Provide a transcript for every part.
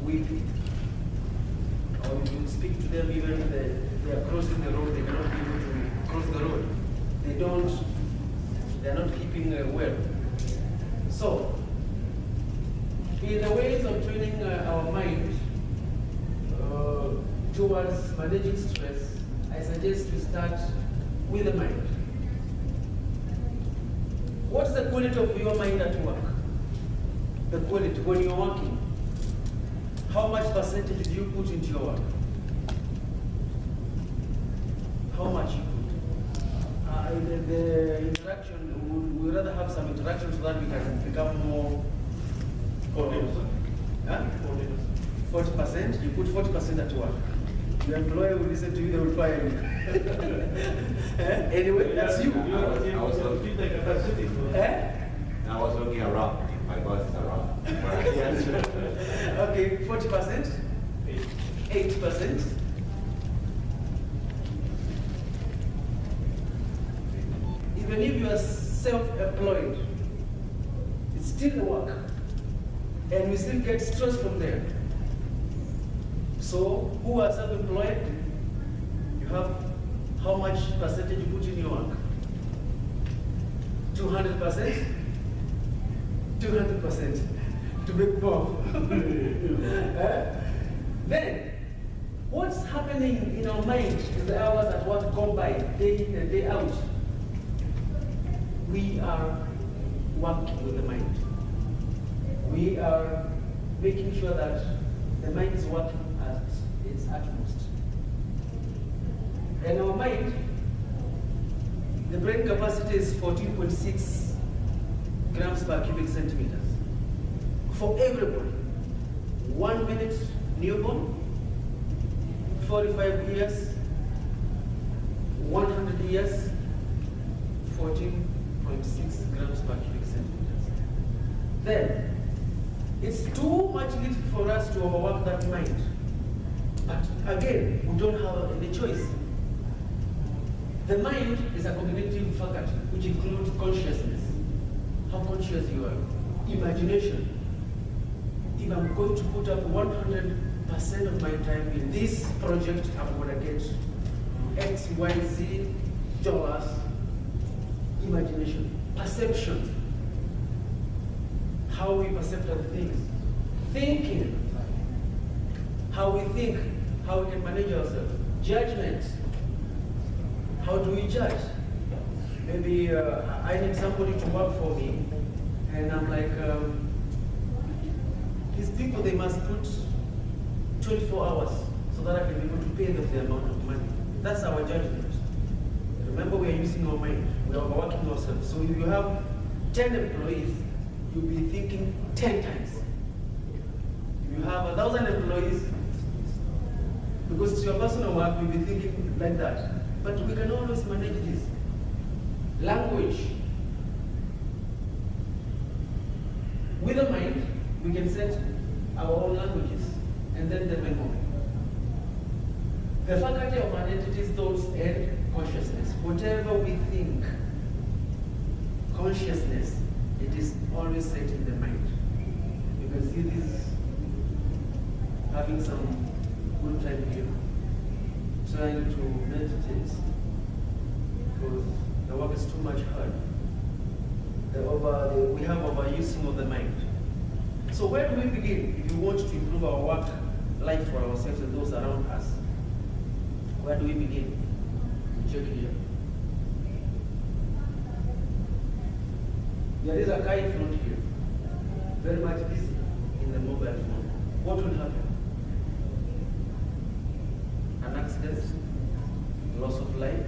weekly. Or you speak to them even if they are crossing the road, they cannot be able to cross the road. They are not keeping well. So, in the ways of training our mind towards managing stress, I suggest we start with the mind. What's the quality of your mind at work? The quality when you're working. How much percentage do you put into your work? How much you put? The interaction, we'd rather have some interaction so that we can become more 40%. Huh? 40%. You put 40% at work. Your employer will listen to you, they will fire you. Anyway, that's you. I was looking like a capacity. I was looking around. My boss is around. Okay, 40%? 8%? Even if you are self-employed, it's still work. And we still get stress from there. So, who are self-employed? You have how much percentage you put in your work? 200%? 200% to make more. Then, what's happening in our mind in the hours at work go by, day in and day out? We are working with the mind. We are making sure that the mind is working at its utmost. And our mind, the brain capacity is 14.6 grams per cubic centimeters. For everybody, 1 minute newborn, 45 years, 100 years, 14.6 grams per cubic centimeters. Then, it's too much little for us to overwork that mind. But again, we don't have any choice. The mind is a cognitive faculty, which includes consciousness. How conscious you are. Imagination. If I'm going to put up 100% of my time in this project, I'm going to get X, Y, Z dollars. Imagination. Perception. How we perceive other things. Thinking. How we think. How we can manage ourselves. Judgment. How do we judge? Maybe I need somebody to work for me, and I'm like, these people, they must put 24 hours so that I can be able to pay them the amount of money. That's our judgment. Remember, we are using our mind. We are overworking ourselves. So if you have 10 employees, you'll be thinking 10 times. If you have 1,000 employees, because it's your personal work, you'll be thinking like that. But we can always manage this. Language. With the mind, we can set our own languages and then the memory. The faculty of identities, thoughts, and consciousness. Whatever we think, consciousness, it is always set in the mind. You can see this having some good time here. Trying to meditate because the work is too much hard. We have overusing of the mind. So where do we begin if you want to improve our work life for ourselves and those around us? Where do we begin? Check here. There is a kite float here, very much busy in the mobile phone. What will happen? An accident, loss of life,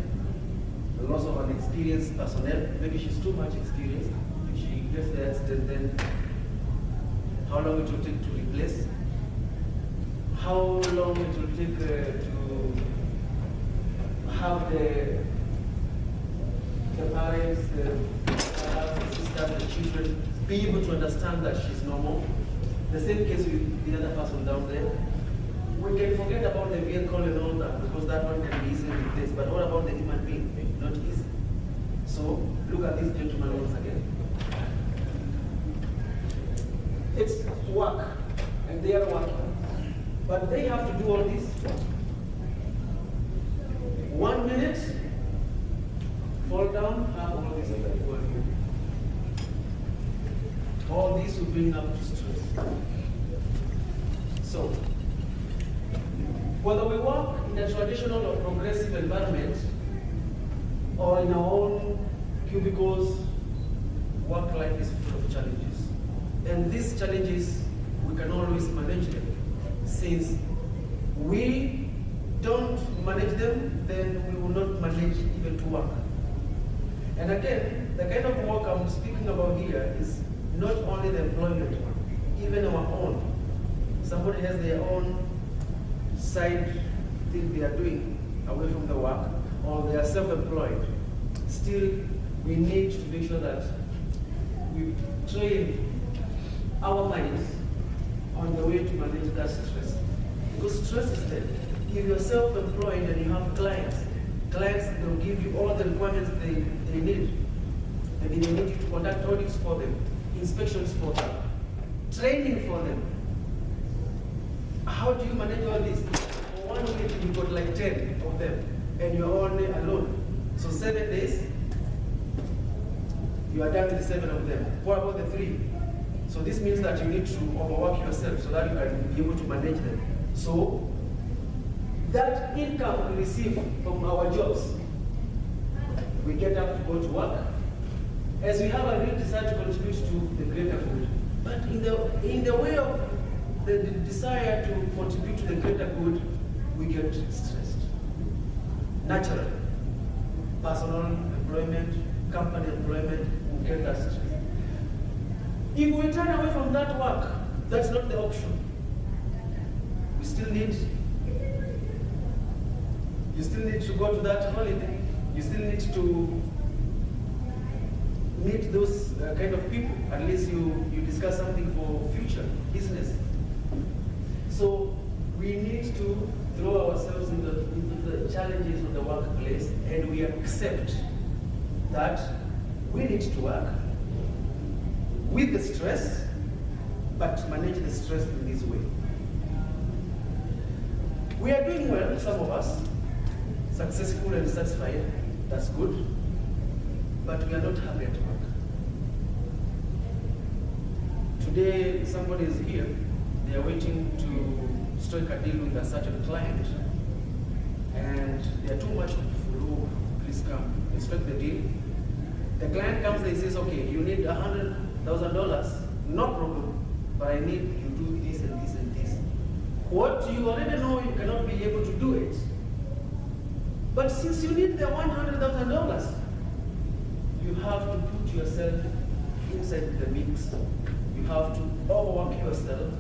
the loss of an experienced personnel. Maybe she's too much experienced. If she gets the accident, then how long it will take to replace? How long it will take to have the parents, the sisters, the children be able to understand that she's normal? The same case with the other person down there. We can forget about the vehicle and all that because that one can be easily replaced. But what about the human being? Not easy. So look at this gentleman once again. It's work, and they are working. But they have to do all this. 1 minute, fall down, have all this other people. All this will bring up stress. So, whether we work in a traditional or progressive environment, or in our own cubicles, work life is full of challenges. And these challenges, we can always manage them. Since we don't manage them, then we will not manage even to work. And again, the kind of work I'm speaking about here is not only the employment, even our own. Somebody has their own side thing they are doing away from the work, or they are self-employed. Still, we need to make sure that we train our minds on the way to manage that stress. Because stress is there. If you're self-employed and you have clients will give you all the requirements they need. Maybe they need you to conduct audits for them, inspections for them, training for them. How do you manage all this? For 1 week, you got like 10 of them, and you're only alone. So 7 days, you are done with the 7 of them. What about the 3? So this means that you need to overwork yourself so that you can be able to manage them. So that income we receive from our jobs, we get up to go to work, as we have a real desire to contribute to the greater good. But in the way of the desire to contribute to the greater good, we get stressed. Naturally, personal employment, company employment, we get that stress. If we turn away from that work, that's not the option. We still need, you still need to go to that holiday. You still need to meet those kind of people. At least you discuss something for future business. So we need to throw ourselves into the challenges of the workplace, and we accept that we need to work with the stress, but manage the stress in this way. We are doing well, some of us, successful and satisfied, that's good, but we are not happy at work. Today, somebody is here, they are waiting to strike a deal with a certain client, and they are too much hopeful. Please come, they strike the deal. The client comes and says, okay, you need $100,000, no problem, but I need you to do this and this and this. What you already know, you cannot be able to do it. But since you need the $100,000, you have to put yourself inside the mix. You have to overwork yourself.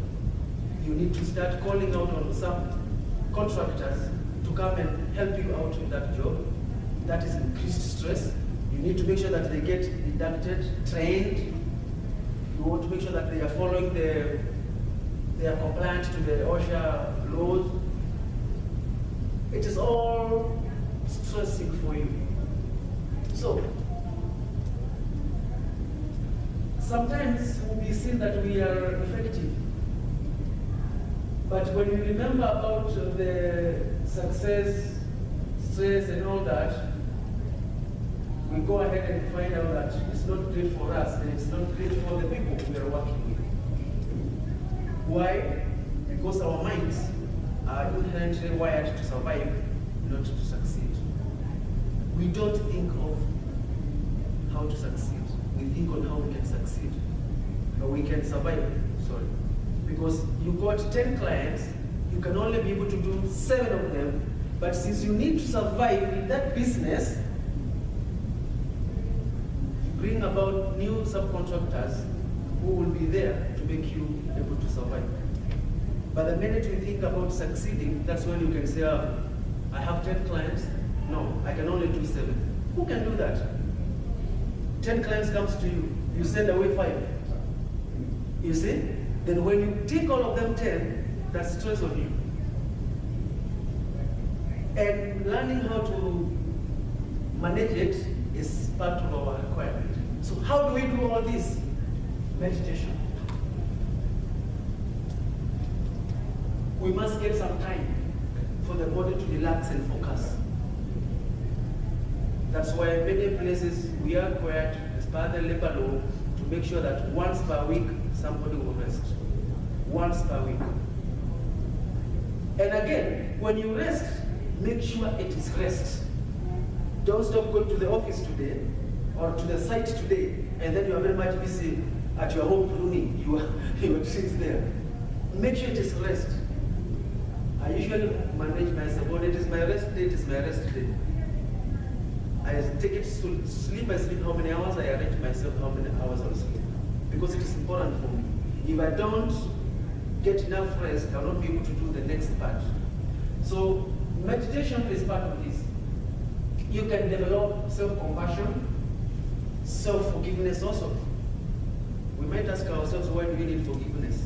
You need to start calling out on some contractors to come and help you out with that job. That is increased stress. You need to make sure that they get inducted, trained. You want to make sure that they are following they are compliant to the OSHA laws. It is all stressing for you. So, sometimes we see that we are effective. But when we remember about the success, stress and all that, we go ahead and find out that it's not great for us and it's not great for the people we are working with. Why? Because our minds are inherently wired to survive, not to succeed. We don't think of how to succeed. We think on how we can succeed. Or we can survive, sorry. Because you got 10 clients, you can only be able to do 7 of them, but since you need to survive in that business, bring about new subcontractors who will be there to make you able to survive. But the minute you think about succeeding, that's when you can say, oh, I have 10 clients. No, I can only do 7. Who can do that? 10 clients comes to you, you send away 5. You see? Then when you take all of them 10, that's stress on you. And learning how to manage it is part of our requirement. So how do we do all this? Meditation. we must get some time for the body to relax and focus. That's why in many places we are required, as per the labor law, to make sure that once per week somebody will rest. Once per week. And again, when you rest, make sure it is rest. Don't stop going to the office today or to the site today, and then you are very much busy at your home pruning your trees there. Make sure it is rest. I usually manage myself. When it is my rest day, it is my rest day. I take it to sleep. I sleep how many hours. I arrange myself how many hours I will sleep, because it is important for me. If I don't get enough rest, I will not be able to do the next part. So meditation is part of this. You can develop self-compassion, self-forgiveness also. We might ask ourselves, why do we need forgiveness?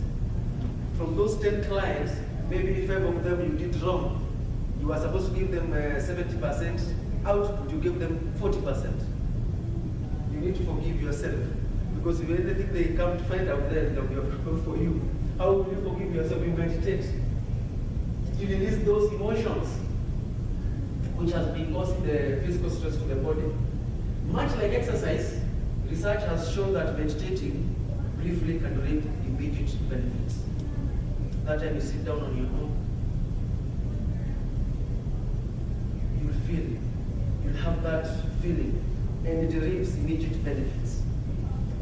From those 10 clients, maybe 5 of them you did wrong. You were supposed to give them 70% output, you give them 40%. You need to forgive yourself, because if anything they come to find out there, they'll be a problem for you. How will you forgive yourself? You meditate. You release those emotions which has been causing the physical stress to the body. Much like exercise, research has shown that meditating briefly can reap immediate benefits. That time you sit down on your own, you'll feel it. You'll have that feeling, and it reaps immediate benefits.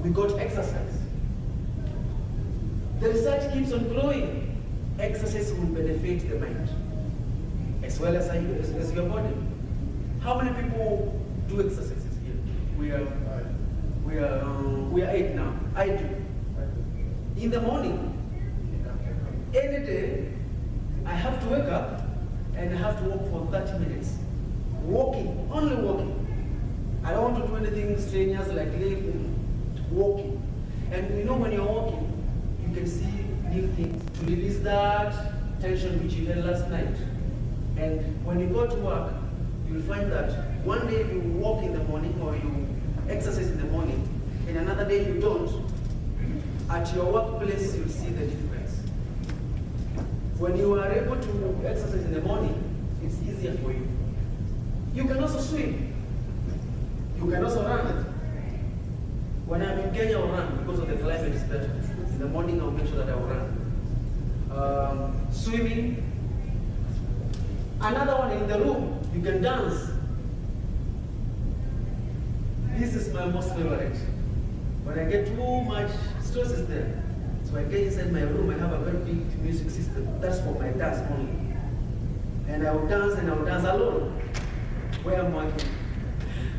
We got exercise. The research keeps on growing. Exercise will benefit the mind as well as your body. How many people do exercises here? We are 8 now. I do. In the morning, any day, I have to wake up and I have to walk for 30 minutes. Walking, only walking. I don't want to do anything strenuous like living, walking. And you know, when you're walking, you can see new things to release that tension which you had last night. And when you go to work, you'll find that one day you walk in the morning or you exercise in the morning, and another day you don't. At your workplace, you'll see the difference. When you are able to exercise in the morning, it's easier for you. You can also swim. You can also run. When I'm in Kenya, I'll run because of the climate is better. In the morning, I'll make sure that I will run. Swimming. Another one, in the room, you can dance. This is my most favorite. When I get too much stress is there. So I get inside my room, I have a very big music system. That's for my dance only. And I will dance alone where I'm working.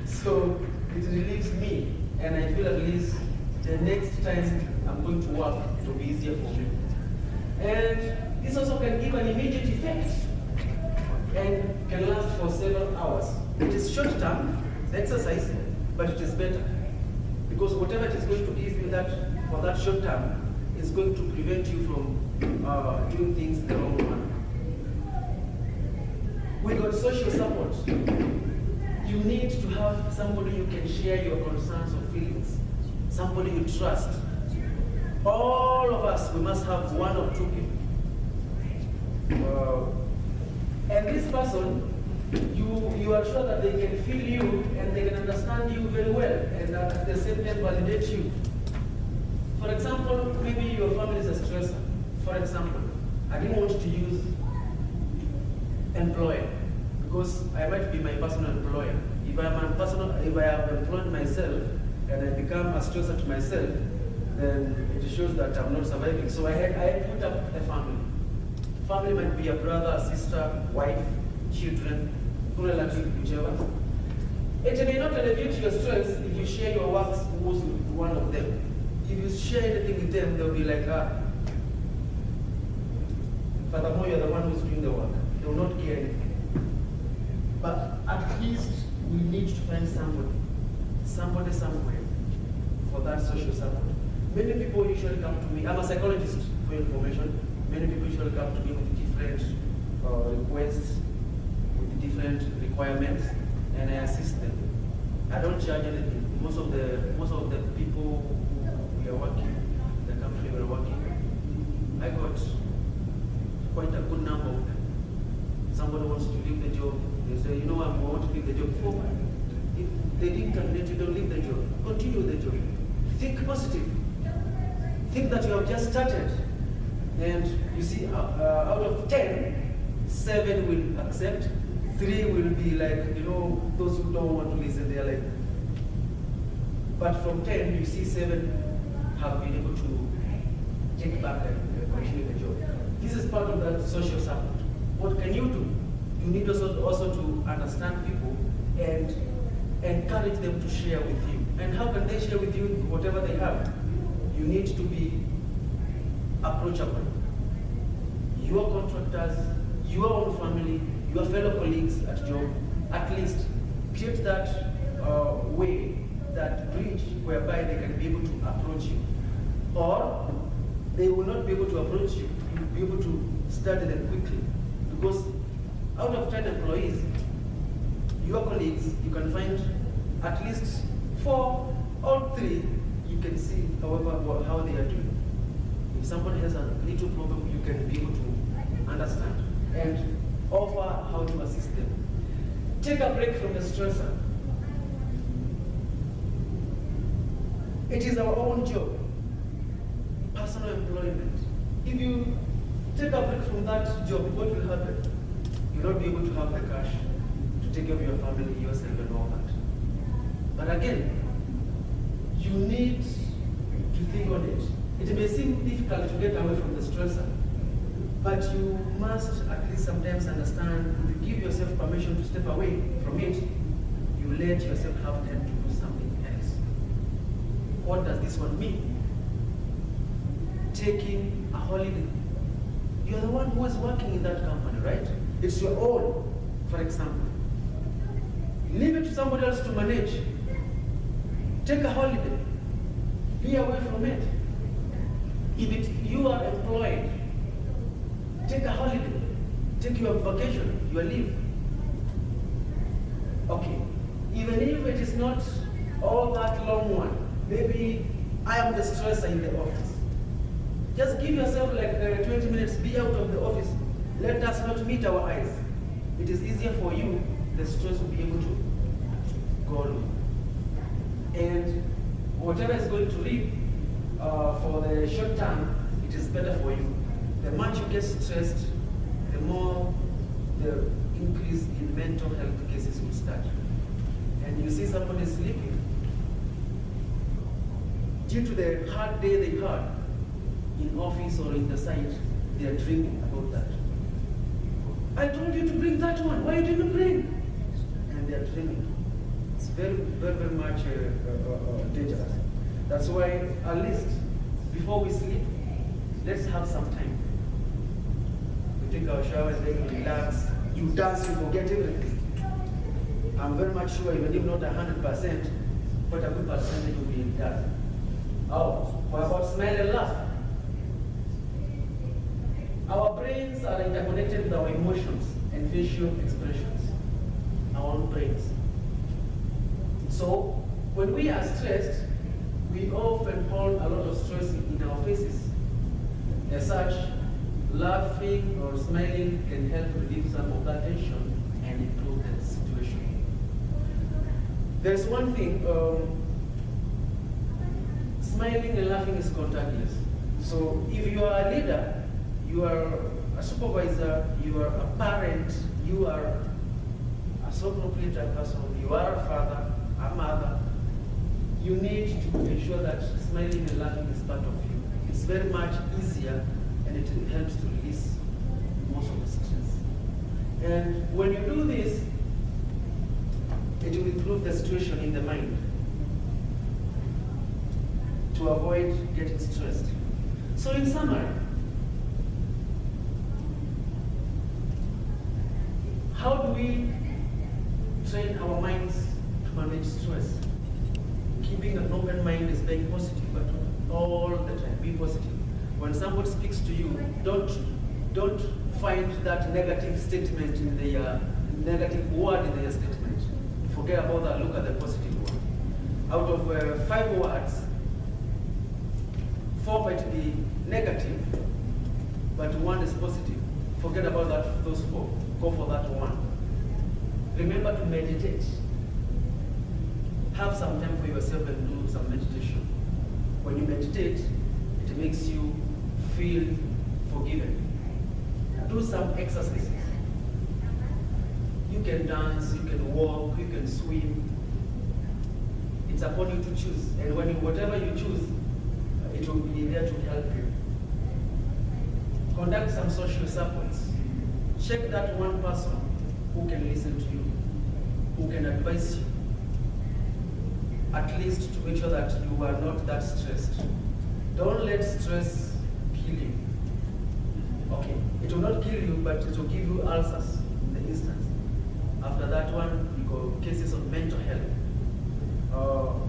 So it relieves me, and I feel at least the next time I'm going to work, it will be easier for me. And this also can give an immediate effect and can last for several hours. It is short term, the exercise, but it is better. Because whatever it is going to give you that for that short term is going to prevent you from doing things the wrong way. We got social support. You need to have somebody you can share your concerns or feelings, somebody you trust. All of us, we must have 1 or 2 people. And this person, you are sure that they can feel you and they can understand you very well, and at the same time validate you. For example, maybe your family is a stressor. For example, I didn't want to use employer because I might be my personal employer. If I have employed myself and I become a stressor to myself, then it shows that I'm not surviving. So I put up a family. Family might be a brother, a sister, wife, children, relative, whichever. It may not elevate your stress if you share your works with one of them. If you share anything with them, they'll be like, furthermore, you're the one who's doing the work. They will not care anything. But at least we need to find somebody somewhere for that social support. Many people usually come to me. I'm a psychologist, for information. Many people usually come to me with different requests, with different requirements, and I assist them. I don't charge anything. Most of the people we are working, the company we're working, I got quite a good number of them. Somebody wants to leave the job, they say, you know what, I want to leave the job before. If they didn't terminate you, don't leave the job. Continue the job. Think positive. Think that you have just started. And you see, out of 10, 7 will accept, 3 will be like, you know, those who don't want to listen, they are like. But from 10, you see 7 have been able to take back and continue the job. This is part of that social support. What can you do? You need also to understand people and encourage them to share with you. And how can they share with you whatever they have? You need to be approachable. Your contractors, your own family, your fellow colleagues at job, at least create that way, that bridge whereby they can be able to approach you. Or they will not be able to approach you, you will be able to study them quickly. Because out of 10 employees, your colleagues, you can find at least 4 or 3, you can see however how they are doing. If somebody has a little problem, you can be able to understand and offer how to assist them. Take a break from the stressor. It is our own job, personal employment. If you take a break from that job, what will happen? You'll not be able to have the cash to take care of your family, yourself, and all that. But again, you need to think on it. It may seem difficult to get away from the stressor, but you must at least sometimes understand, if you give yourself permission to step away from it, you let yourself have time to do something else. What does this one mean? Taking a holiday. You're the one who is working in that company, right? It's your own, for example. Leave it to somebody else to manage. Take a holiday. Be away from it. If you are employed, take a holiday. Take your vacation, your leave. Okay. Even if it is not all that long one, maybe I am the stressor in the office. Just give yourself like 20 minutes, be out of the office. Let us not meet our eyes. It is easier for you, the stress will be able to go away. And whatever is going to leave for the short term, it is better for you. The more you get stressed, the more the increase in mental health cases will start. And you see somebody sleeping. Due to the hard day they had in office or in the site, they are dreaming about that. I told you to bring that one, why didn't you bring? And they are dreaming. It's very, very, very much dangerous. That's why, at least, before we sleep, let's have some time. We take our showers, then we relax. You dance, you forget everything. I'm very much sure, even if not 100%, but a good percentage will be done. Oh, what about smile and laugh? Our brains are interconnected with our emotions and facial expressions, our own brains. So, when we are stressed, we often hold a lot of stress in our faces. As such, laughing or smiling can help relieve some of that tension and improve the situation. There's one thing, smiling and laughing is contagious. So if you are a leader, you are a supervisor, you are a parent, you are a sole proprietor person, you are a father, a mother, you need to ensure that smiling and laughing is part of you. It's very much easier and it helps to release most of the stress. And when you do this, it will improve the situation in the mind to avoid getting stressed. So in summary, how do we train our minds to manage stress? Keeping an open mind is being positive, but all the time, be positive. When somebody speaks to you, don't find that negative statement in the negative word in their statement. Forget about that, look at the positive one. Out of 5 words, 4 might be negative, but 1 is positive. Forget about that, those 4. Go for that 1. Remember to meditate. Have some time for yourself and do some meditation. When you meditate, it makes you feel forgiven. Do some exercises. You can dance, you can walk, you can swim. It's upon you to choose. And whatever you choose, it will be there to help you. Conduct some social supports. Check that one person who can listen to you, who can advise you, at least to make sure that you are not that stressed. Don't let stress kill you. Okay, it will not kill you, but it will give you ulcers in the instance. After that one, we go cases of mental health.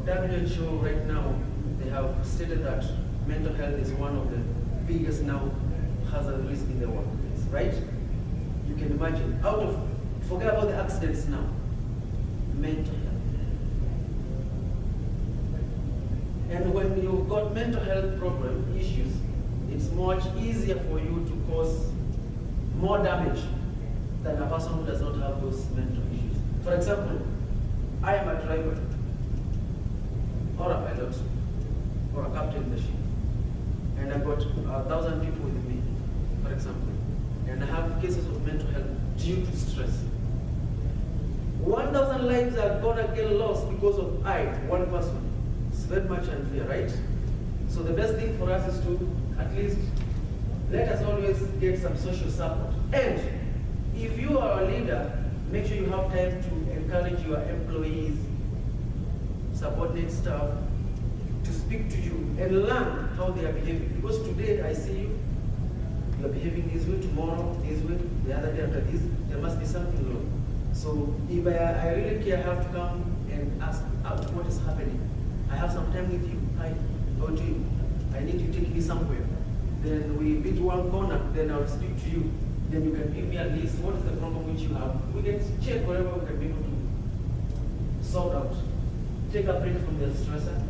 WHO right now, they have stated that mental health is one of the biggest now hazard risk in the workplace, right? You can imagine, forget about the accidents now, mental health. And when you've got mental health problem issues, it's much easier for you to cause more damage than a person who does not have those mental issues. For example, I am a driver, or a pilot, or a captain in the ship, and I've got 1,000 people with me, for example, and I have cases of mental health due to stress. 1,000 lives are gonna get lost because of one person. It's very much unfair, right? So the best thing for us is to at least let us always get some social support. And if you are a leader, make sure you have time to encourage your employees, subordinate staff, to speak to you and learn how they are behaving. Because today I see you are behaving this way, tomorrow this way, the other day after this, there must be something wrong. So if I really care, I have to come and ask out what is happening. I have some time with you. I go to you. I need you to take me somewhere. Then we meet one corner, then I'll speak to you. Then you can give me a list. What is the problem which you have? We can check whatever we can be able to sort out. Take a break from the stressor.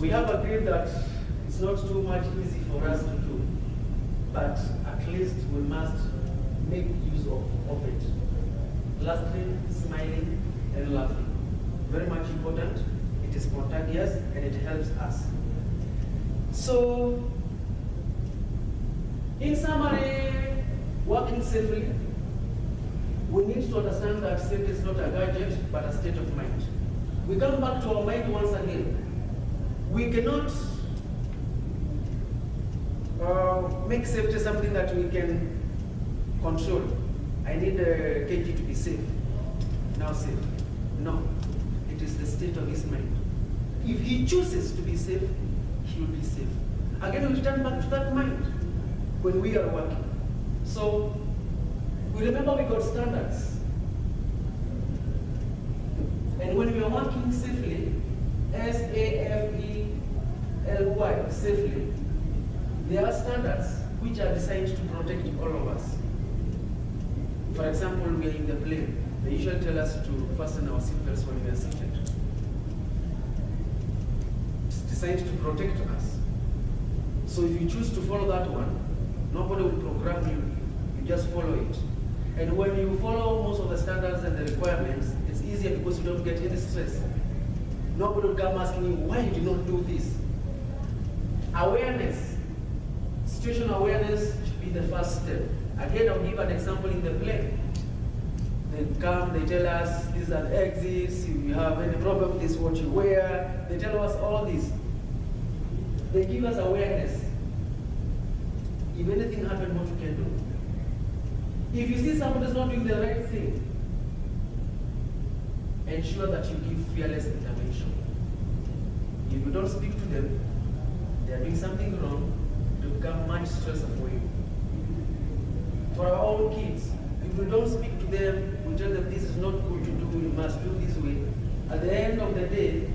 We have agreed that it's not too much easy for us to do, but at least we must make use of it. Lastly, smiling and laughing. Very much important. It is contagious and it helps us. So, in summary, working safely, we need to understand that safety is not a gadget, but a state of mind. We come back to our mind once again. We cannot make safety something that we can control. I need a KG to be safe. Now safe. No. It is the state of his mind. If he chooses to be safe, he will be safe. Again, we return back to that mind when we are working. So, we remember we got standards. And when we are working safely, SAFELY, safely, there are standards which are designed to protect all of us. For example, we are in the plane. They usually tell us to fasten our seatbelts when we are seated. It's designed to protect us. So if you choose to follow that one, nobody will program you. You just follow it. And when you follow most of the standards and the requirements, it's easier because you don't get any stress. Nobody will come asking you, why you did not do this? Awareness, situational awareness should be the first step. Again, I'll give an example in the plane. They come, they tell us, these are the exits, if you have any problem, this is what you wear. They tell us all this. They give us awareness. If anything happens, what you can do. If you see somebody is not doing the right thing, ensure that you give fearless intervention. If you don't speak to them, they are doing something wrong, it will become much stressful for you. For our own kids, if we don't speak to them, we tell them this is not good to do, you must do this way. At the end of the day,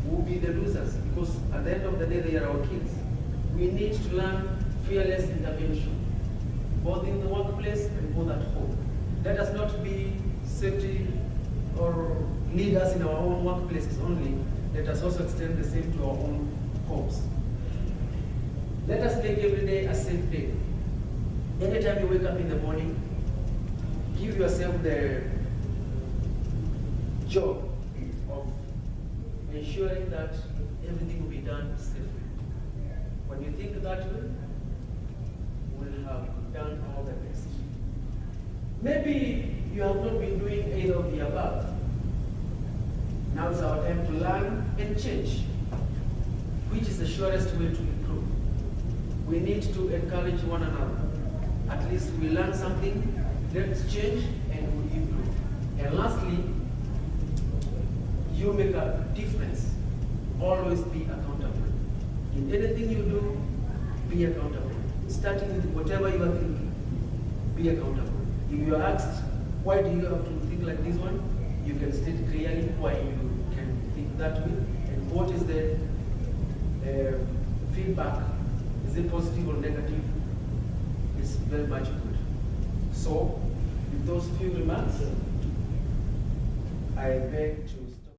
we'll be the losers because at the end of the day, they are our kids. We need to learn fearless intervention, both in the workplace and both at home. Let us not be safety or leaders in our own workplaces only. Let us also extend the same to our own homes. Let us make every day a safe day. Anytime you wake up in the morning, give yourself the job of ensuring that everything will be done safely. When you think that way, we'll have done all the best. Maybe you have not been doing either of the above. Now is our time to learn and change. Which is the surest way to improve? We need to encourage one another. At least we learn something, let's change and we improve. And lastly, you make a difference. Always be accountable. In anything you do, be accountable. Starting with whatever you are thinking, be accountable. If you are asked, why do you have to think like this one? You can state clearly why you can think that way and what is the feedback. Is it positive or negative? It's very much good. So, with those few remarks, I beg to stop.